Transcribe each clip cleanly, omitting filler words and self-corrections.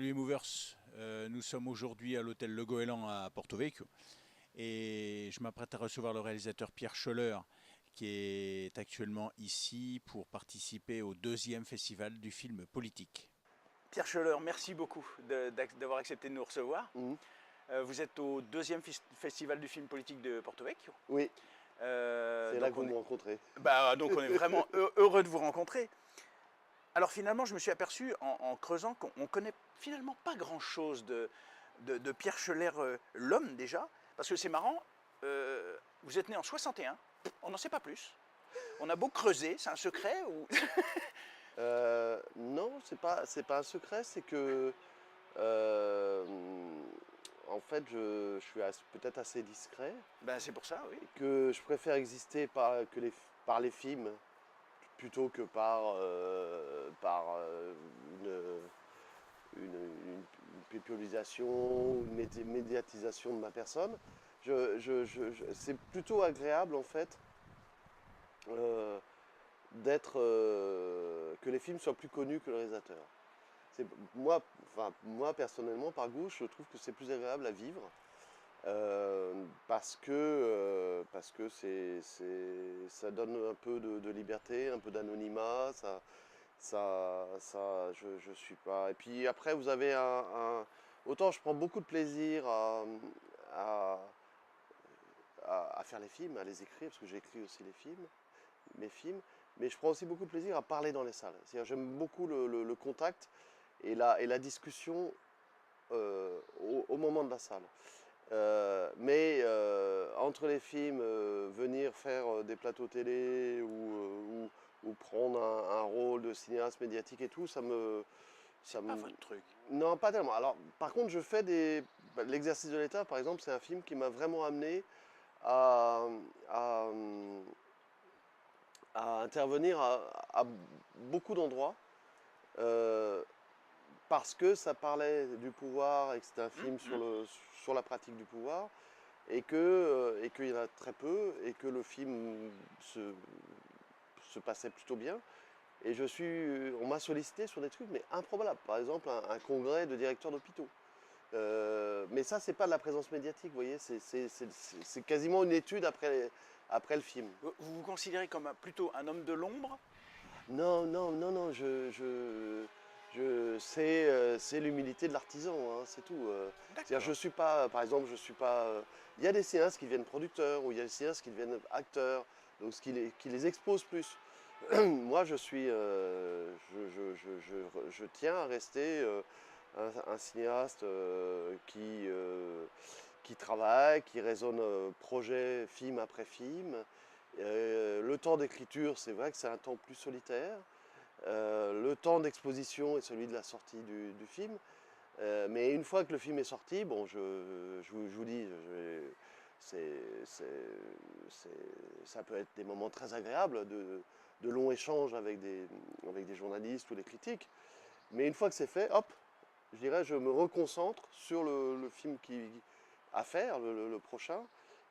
Salut Movers. Nous sommes aujourd'hui à l'hôtel Le Goéland à Porto Vecchio et je m'apprête à recevoir le réalisateur Pierre Scholler qui est actuellement ici pour participer au deuxième festival du film politique. Pierre Scholler, merci beaucoup d'avoir accepté de nous recevoir. Mhm. Vous êtes au deuxième festival du film politique de Porto Vecchio. Oui, c'est là Donc que vous on me est, rencontrez. donc on est vraiment heureux de vous rencontrer. Alors finalement, je me suis aperçu en creusant qu'on ne connaît finalement pas grand-chose de Pierre Scheller, l'homme déjà, parce que c'est marrant, vous êtes né en 61, on n'en sait pas plus. On a beau creuser, c'est un secret ou... Non, c'est pas un secret, c'est que euh, en fait, je suis peut-être assez discret Ben c'est pour ça, oui. et que je préfère exister par les films plutôt que par une pupillisation, médiatisation de ma personne. C'est plutôt agréable en fait euh, que les films soient plus connus que le réalisateur. C'est, moi personnellement, par goût, je trouve que c'est plus agréable à vivre parce que ça donne un peu de liberté, un peu d'anonymat. Je suis pas. Et puis après, vous avez autant je prends beaucoup de plaisir à, à faire les films, à les écrire, parce que j'écris aussi mes films, mais je prends aussi beaucoup de plaisir à parler dans les salles. C'est-à-dire, j'aime beaucoup le contact et la discussion au moment de la salle. Entre les films, venir faire des plateaux télé ou prendre un rôle de cinéaste médiatique et tout, ça C'est pas me... votre truc. Non, pas tellement. Alors, par contre, l'exercice de l'État, par exemple, c'est un film qui m'a vraiment amené à, à, à intervenir à beaucoup d'endroits. euh, Parce que ça parlait du pouvoir et que c'était un film sur la pratique du pouvoir et qu'il y en a très peu et que le film se passait plutôt bien. Et on m'a sollicité sur des trucs mais improbables. Par exemple, un congrès de directeurs d'hôpitaux. Mais ça, c'est pas de la présence médiatique, vous voyez, c'est quasiment une étude après le film. Vous vous considérez comme plutôt un homme de l'ombre. Non, non, non, non, c'est l'humilité de l'artisan, hein, c'est tout. C'est-à-dire, je D'accord. suis pas, par exemple, je suis pas. Il y a des cinéastes qui deviennent producteurs ou il y a des cinéastes qui deviennent acteurs, donc qui les expose plus. Moi, je tiens à rester un cinéaste qui travaille, qui raisonne projet, film après film. Le temps d'écriture, c'est vrai que c'est un temps plus solitaire. Le temps d'exposition est celui de la sortie du film. Mais une fois que le film est sorti, bon, je vous dis, c'est, c'est- c'est- ça peut être des moments très agréables de longs échanges avec des journalistes ou des critiques. Mais une fois que c'est fait, hop, je dirais, je me reconcentre sur le film à faire, le prochain.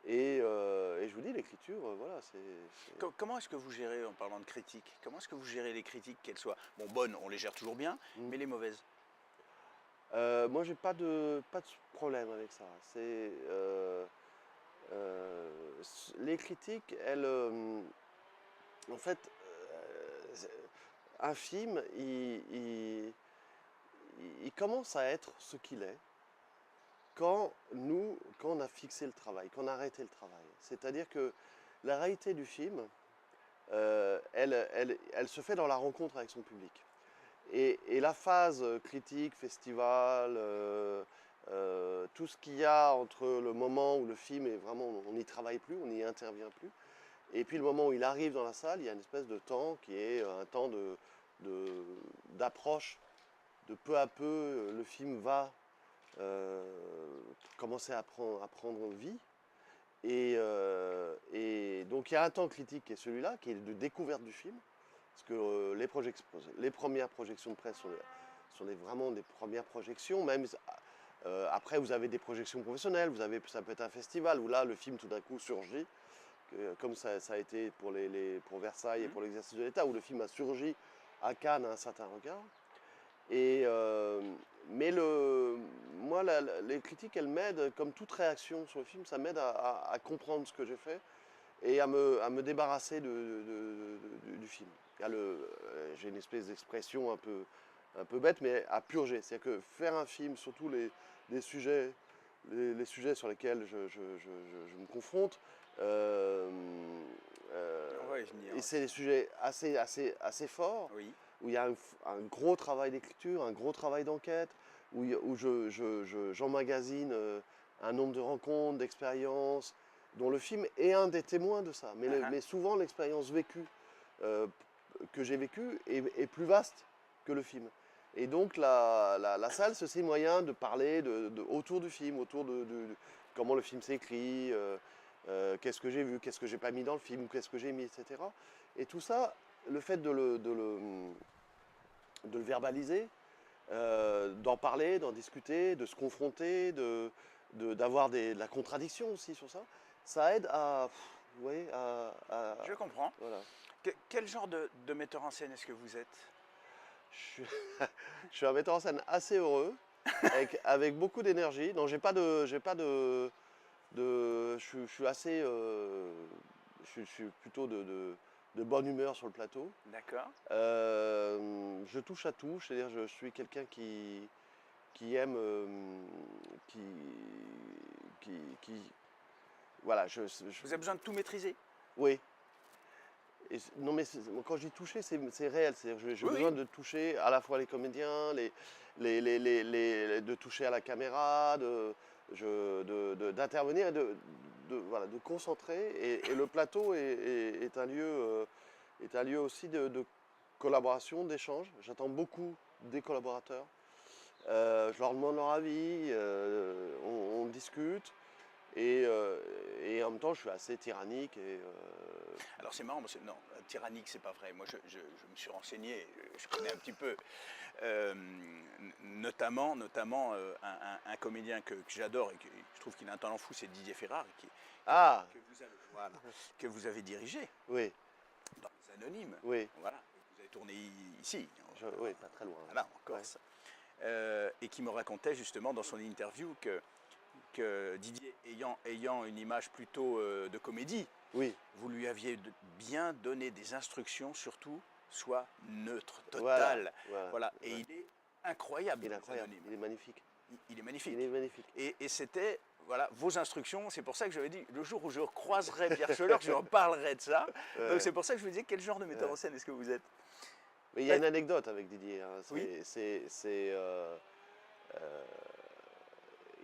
Et je vous dis, l'écriture, voilà, Comment est-ce que vous gérez, en parlant de critiques, comment est-ce que vous gérez les critiques, qu'elles soient, bon, bonnes, on les gère toujours bien, Hmm. mais les mauvaises? Moi, j'ai pas de problème avec ça. Les critiques, en fait, un film, il commence à être ce qu'il est quand on a fixé le travail, quand on a arrêté le travail. C'est-à-dire que la réalité du film, elle se fait dans la rencontre avec son public. Et la phase critique, festival, tout ce qu'il y a entre le moment où le film est vraiment, on n'y travaille plus, on n'y intervient plus, et puis le moment où il arrive dans la salle, il y a une espèce de temps qui est un temps de- d'approche, de peu à peu, le film va commencer à prendre vie. Et donc il y a un temps critique qui est celui-là, qui est de découverte du film, parce que les premières projections de presse vraiment des premières projections. Même après, vous avez des projections professionnelles, ça peut être un festival où là, le film tout d'un coup surgit, comme ça a été pour Versailles et Hmm. pour l'exercice de l'État, où le film a surgi à Cannes à un certain regard. Et Mais moi, les critiques, elles m'aident, comme toute réaction sur le film, ça m'aide à comprendre ce que j'ai fait et à me débarrasser du film. J'ai une espèce d'expression un peu bête, mais à purger. C'est-à-dire que faire un film, surtout les sujets, les sujets sur lesquels je me confronte, On va y venir. et c'est des sujets assez forts, Oui. où il y a un gros travail d'écriture, un gros travail d'enquête, où j'emmagasine un nombre de rencontres, d'expériences, dont le film est un des témoins de ça. Mais souvent, l'expérience vécue que j'ai vécue est plus vaste que le film. Et donc, la salle, c'est aussi moyen de parler autour du film, autour de comment le film s'est écrit, qu'est-ce que j'ai vu, qu'est-ce que j'ai pas mis dans le film, ou qu'est-ce que j'ai mis, etc. Et tout ça, le fait de le verbaliser, d'en parler, d'en discuter, de se confronter, d'avoir de la contradiction aussi sur ça, ça aide vous voyez, Je comprends. voilà. Quel genre de metteur en scène est-ce que vous êtes? Je suis, je suis un metteur en scène assez heureux, avec beaucoup d'énergie. Non, je suis assez, je suis plutôt de bonne humeur sur le plateau. D'accord. Je touche à tout, c'est-à-dire je suis quelqu'un qui aime, voilà, Vous avez besoin de tout maîtriser? oui. Non mais quand je dis toucher, c'est réel, c'est-à-dire que j'ai Oui, besoin oui. de toucher à la fois les comédiens, de toucher à la caméra, d'intervenir et voilà, de concentrer. Et le plateau est un lieu aussi de collaboration, d'échange. J'attends beaucoup des collaborateurs. Je leur demande leur avis, on discute. Et en même temps, je suis assez tyrannique. Alors c'est marrant, parce que non, tyrannique, c'est pas vrai. Moi, je me suis renseigné, je connais un petit peu, euh, notamment un comédien que j'adore et que je trouve qu'il a un talent fou, c'est Didier Ferrare, Ah, voilà, que vous avez dirigé oui, dans Les Anonymes. oui, Voilà, vous avez tourné ici, oui, pas très loin. voilà, en Ouais. Corse. Et qui me racontait justement dans son interview que Didier, ayant une image plutôt de comédie, Oui, vous lui aviez bien donné des instructions, surtout, soit neutre, voilà, total. voilà. Voilà. Et Ouais. il est incroyable, Il est dans Les incroyable, Anonymes. il est magnifique. Il est Il magnifique. est magnifique. Et c'était, voilà, vos instructions. C'est pour ça que j'avais dit, le jour où je croiserai Pierre Schoeller, je en parlerai de ça. Donc c'est pour ça que je vous disais, quel genre de metteur en scène est-ce que vous êtes? Mais il y a une anecdote avec Didier, hein. Oui. Euh,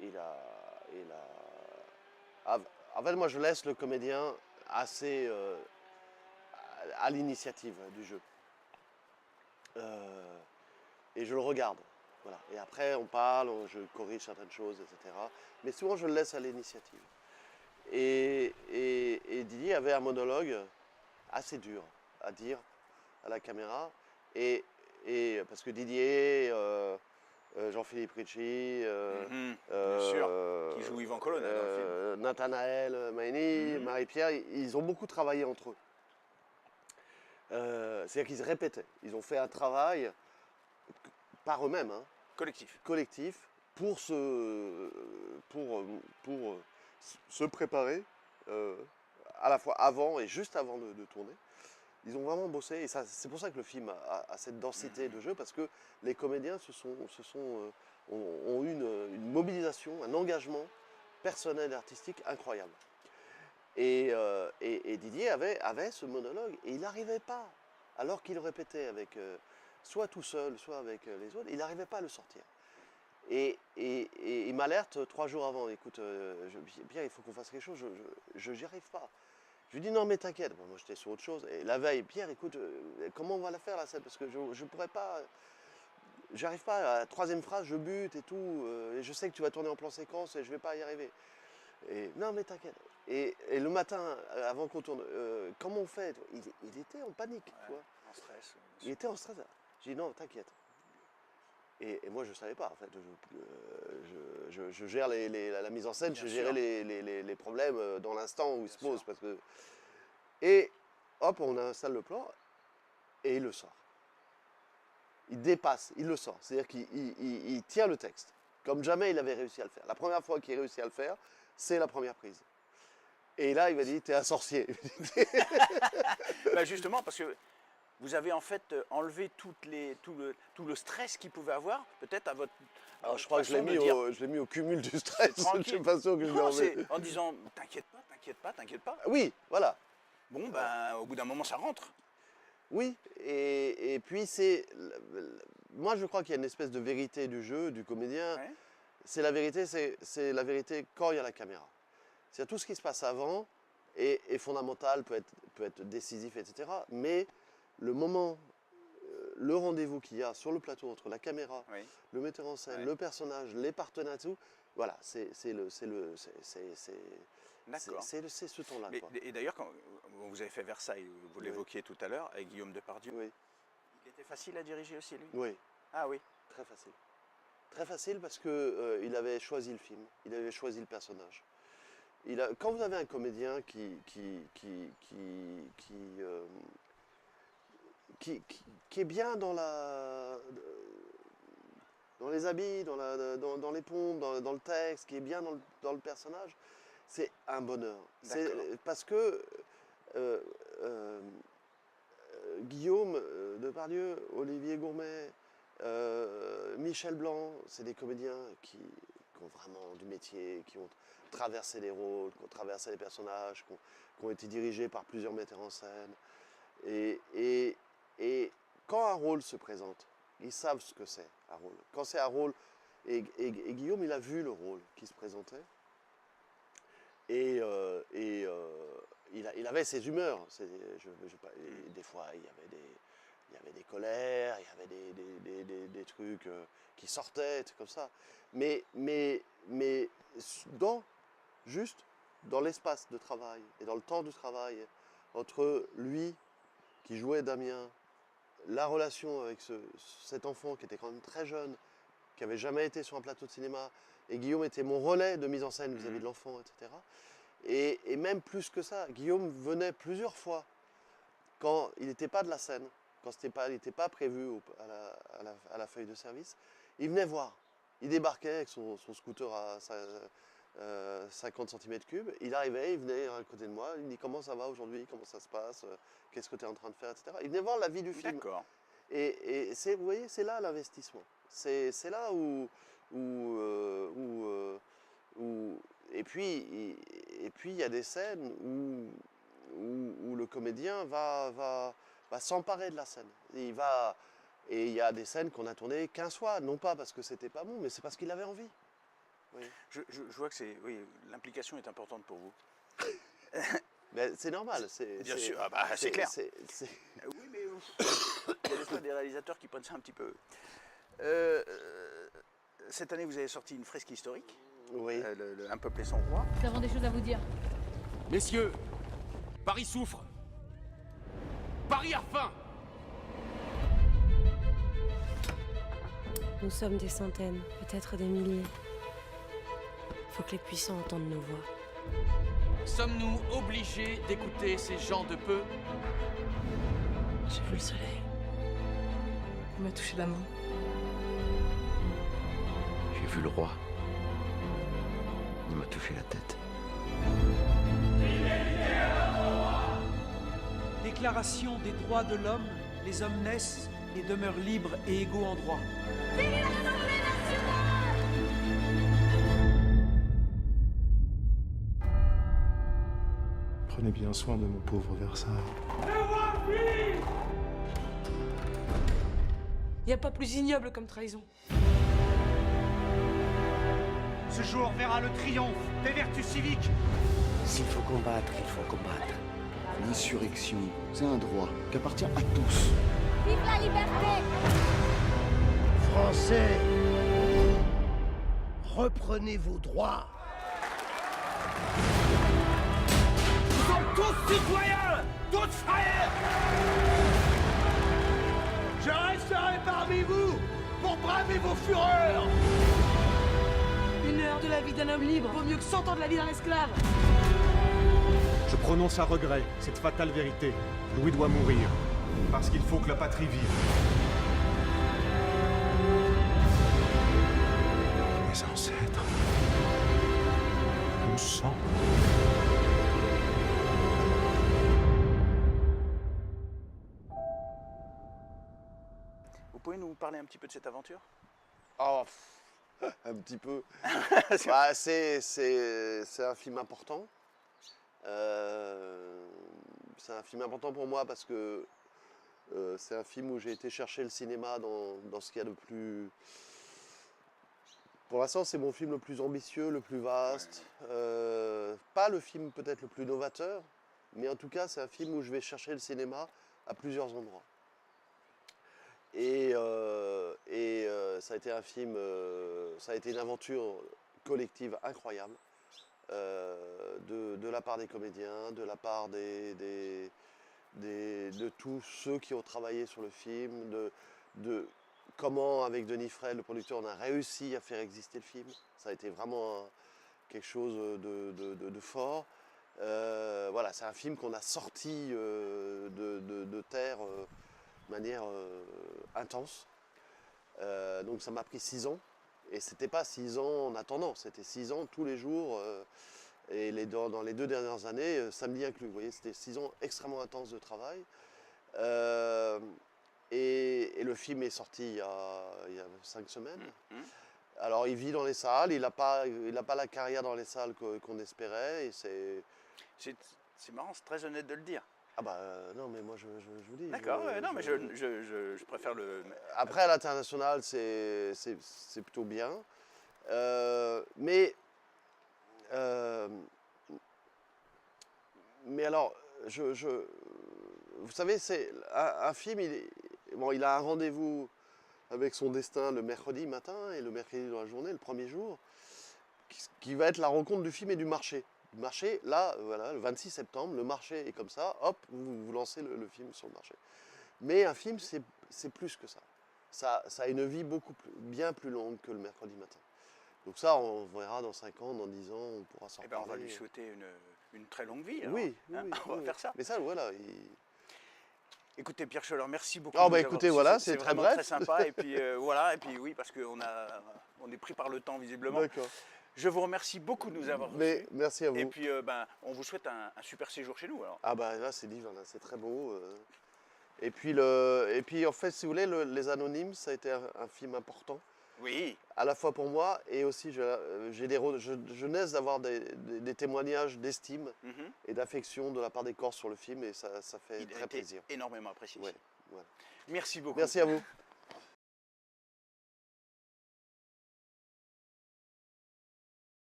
il a, il a. En fait, moi, je laisse le comédien assez à l'initiative du jeu. Et je le regarde. Voilà. Et après, on parle, je corrige certaines choses, etc. Mais souvent, je le laisse à l'initiative. Et Didier avait un monologue assez dur à dire à la caméra. Et, parce que Didier, Jean-Philippe Ricci, Bien sûr. Qui joue Yvan Colonna dans le film. Nathanaël Maini, Marie-Pierre, ils ont beaucoup travaillé entre eux. C'est-à-dire qu'ils se répétaient. Ils ont fait un travail par eux-mêmes, hein, Collectif. collectif, pour se préparer à la fois avant et juste avant de tourner. Ils ont vraiment bossé et c'est pour ça que le film a cette densité de jeu, parce que les comédiens ont eu une mobilisation, un engagement personnel et artistique incroyable. Et Didier avait ce monologue et il n'arrivait pas, alors qu'il répétait soit tout seul, soit avec les autres, il n'arrivait pas à le sortir. Et il m'alerte 3 jours avant, écoute, Pierre, il faut qu'on fasse quelque chose, je n'y arrive pas. Je lui dis non mais t'inquiète, bon, moi j'étais sur autre chose. Et la veille, Pierre, écoute, comment on va la faire la scène? Parce que je pourrais pas, j'arrive pas à la 3e phrase, je bute et tout, et je sais que tu vas tourner en plan séquence et je vais pas y arriver. Et non mais t'inquiète. Et le matin, avant qu'on tourne, comment on fait? Il était en panique, tu vois. En stress. Il était en stress. J'ai dit non, t'inquiète. Et moi je ne savais pas, en fait. Je gère la mise en scène, Bien je sûr. gérais les problèmes dans l'instant où ils se posent. Parce que... Et hop, on installe le plan et il le sort. il dépasse, il le sort. C'est-à-dire qu'il tient le texte, comme jamais il avait réussi à le faire. La première fois qu'il réussit à le faire, c'est la première prise. Et là, il m'a dit, t'es un sorcier. Bah justement, parce que vous avez en fait enlevé tout le stress qu'il pouvait avoir, peut-être à votre Alors, je crois que je l'ai mis au cumul du stress. Je ne suis pas sûr que je l'ai Non, enlevé. c'est en disant, t'inquiète pas, t'inquiète pas, t'inquiète pas. Oui, voilà. Bon, ben, au bout d'un moment, ça rentre. Oui, et puis moi je crois qu'il y a une espèce de vérité du jeu, du comédien. Ouais. C'est la vérité quand il y a la caméra. C'est-à-dire tout ce qui se passe avant est fondamental, peut être décisif, etc. Mais le moment, le rendez-vous qu'il y a sur le plateau entre la caméra, Oui. le metteur en scène, Ouais. le personnage, les partenaires, tout, voilà, c'est D'accord. ce ton-là. Mais- quoi. Et d'ailleurs, quand vous avez fait Versailles, vous Oui. l'évoquiez tout à l'heure, avec Guillaume Depardieu, Oui, il était facile à diriger aussi, lui? oui. Ah oui. Très facile. Très facile parce que il avait choisi le film, il avait choisi le personnage. Quand vous avez un comédien qui est bien dans les habits, dans les pompes, dans le texte, qui est bien dans le personnage, c'est un bonheur. D'accord. Parce que Guillaume Depardieu, Olivier Gourmet, Michel Blanc, c'est des comédiens qui ont vraiment du métier, qui ont traversé les rôles, qui ont traversé les personnages, qui ont été dirigés par plusieurs metteurs en scène. Et quand un rôle se présente, ils savent ce que c'est un rôle. Quand c'est un rôle, et Guillaume, il a vu le rôle qui se présentait, il avait ses humeurs. Des fois, il y avait des colères, il y avait des trucs qui sortaient, comme ça. Mais juste dans l'espace de travail et dans le temps de travail, entre lui qui jouait Damien, la relation avec cet enfant qui était quand même très jeune, qui n'avait jamais été sur un plateau de cinéma, et Guillaume était mon relais de mise en scène vis-à-vis de l'enfant, etc. Et même plus que ça, Guillaume venait plusieurs fois quand il n'était pas de la scène, quand il n'était pas prévu à la feuille de service, il venait voir. Il débarquait avec son scooter à 50 cm3, il arrivait, il venait à côté de moi, il me dit comment ça va aujourd'hui, comment ça se passe, qu'est-ce que tu es en train de faire, etc. Il venait voir la vie du film. D'accord. Et vous voyez, c'est là l'investissement. C'est là où et puis il y a des scènes où le comédien va s'emparer de la scène. Et il y a des scènes qu'on a tournées 15 fois, non pas parce que c'était pas bon, mais c'est parce qu'il avait envie. Oui. Je vois que oui, l'implication est importante pour vous. Mais c'est normal. Bien sûr, ah bah, c'est clair. c'est- Oui, mais il y a des fois des réalisateurs qui prennent ça un petit peu. Cette année, vous avez sorti une fresque historique, Oui. Un peuple et son roi. Nous avons des choses à vous dire. Messieurs, Paris souffre. Paris a faim. Nous sommes des centaines, peut-être des milliers. Faut que les puissants entendent nos voix. Sommes-nous obligés d'écouter ces gens de peu? J'ai vu le soleil. Il m'a touché la main. J'ai vu le roi. Il m'a touché la tête. Déclaration des droits de l'homme, les hommes naissent et demeurent libres et égaux en droit. Prenez bien soin de mon pauvre Versailles. Il n'y a pas plus ignoble comme trahison. Ce jour verra le triomphe des vertus civiques. S'il faut combattre, il faut combattre. L'insurrection, c'est un droit qui appartient à tous. Vive la liberté! Français, reprenez vos droits. Nous sommes tous citoyens, tous frères. Je resterai parmi vous pour braver vos fureurs. Une heure de la vie d'un homme libre vaut mieux que 100 ans de la vie d'un esclave. Je prononce à regret cette fatale vérité. Louis doit mourir. Parce qu'il faut que la patrie vive. enfants. Vous pouvez nous parler un petit peu de cette aventure? Oh, un petit peu. Bah, c'est un film important. C'est un film important pour moi parce que c'est un film où j'ai été chercher le cinéma dans ce qu'il y a de plus... Pour l'instant, c'est mon film le plus ambitieux, le plus vaste. Pas le film peut-être le plus novateur, mais en tout cas, c'est un film où je vais chercher le cinéma à plusieurs endroits. Et ça a été un film, ça a été une aventure collective incroyable de la part des comédiens, de la part de tous ceux qui ont travaillé sur le film, de comment avec Denis Frel, le producteur, on a réussi à faire exister le film. Ça a été vraiment quelque chose de fort. Voilà, c'est un film qu'on a sorti de terre de manière intense. Donc ça m'a pris 6 ans. Et c'était pas 6 ans en attendant, c'était 6 ans tous les jours. Et dans les 2 dernières années, samedi inclus. Vous voyez, c'était 6 ans extrêmement intenses de travail. Et le film est sorti il y a 5 semaines. Alors il vit dans les salles, il n'a pas la carrière dans les salles qu'on espérait. Et C'est marrant, c'est très honnête de le dire. Ah bah non, mais moi je vous dis. D'accord, non, mais je préfère le... Après à l'international, c'est plutôt bien. Mais alors, vous savez, c'est un film, il a un rendez-vous avec son destin le mercredi matin et le mercredi dans la journée, le premier jour, qui va être la rencontre du film et du marché. Le marché, là, voilà, le 26 septembre, le marché est comme ça, hop, vous lancez le film sur le marché. Mais un film, c'est plus que ça. Ça a une vie bien plus longue que le mercredi matin. Donc ça, on verra dans 5 ans, dans 10 ans, on pourra s'en reparler. On va lui souhaiter une très longue vie. Alors, oui, hein, on va faire ça. Mais ça, voilà. Écoutez, Pierre Schoeller, merci beaucoup. Ah bah écoutez, voilà, c'est très bref. Très sympa. Et puis voilà, et puis oui, parce qu'on est pris par le temps visiblement. D'accord. Je vous remercie beaucoup de nous avoir reçus. Merci à vous. Et puis on vous souhaite un super séjour chez nous. Alors. Ah bah là, c'est divin, c'est très beau. Et puis en fait, si vous voulez, Les Anonymes, ça a été un film important. Oui. À la fois pour moi et aussi, je naisse d'avoir des témoignages d'estime et d'affection de la part des Corses sur le film et ça fait très plaisir. Énormément apprécié. Ouais, voilà. Merci beaucoup. Merci à vous.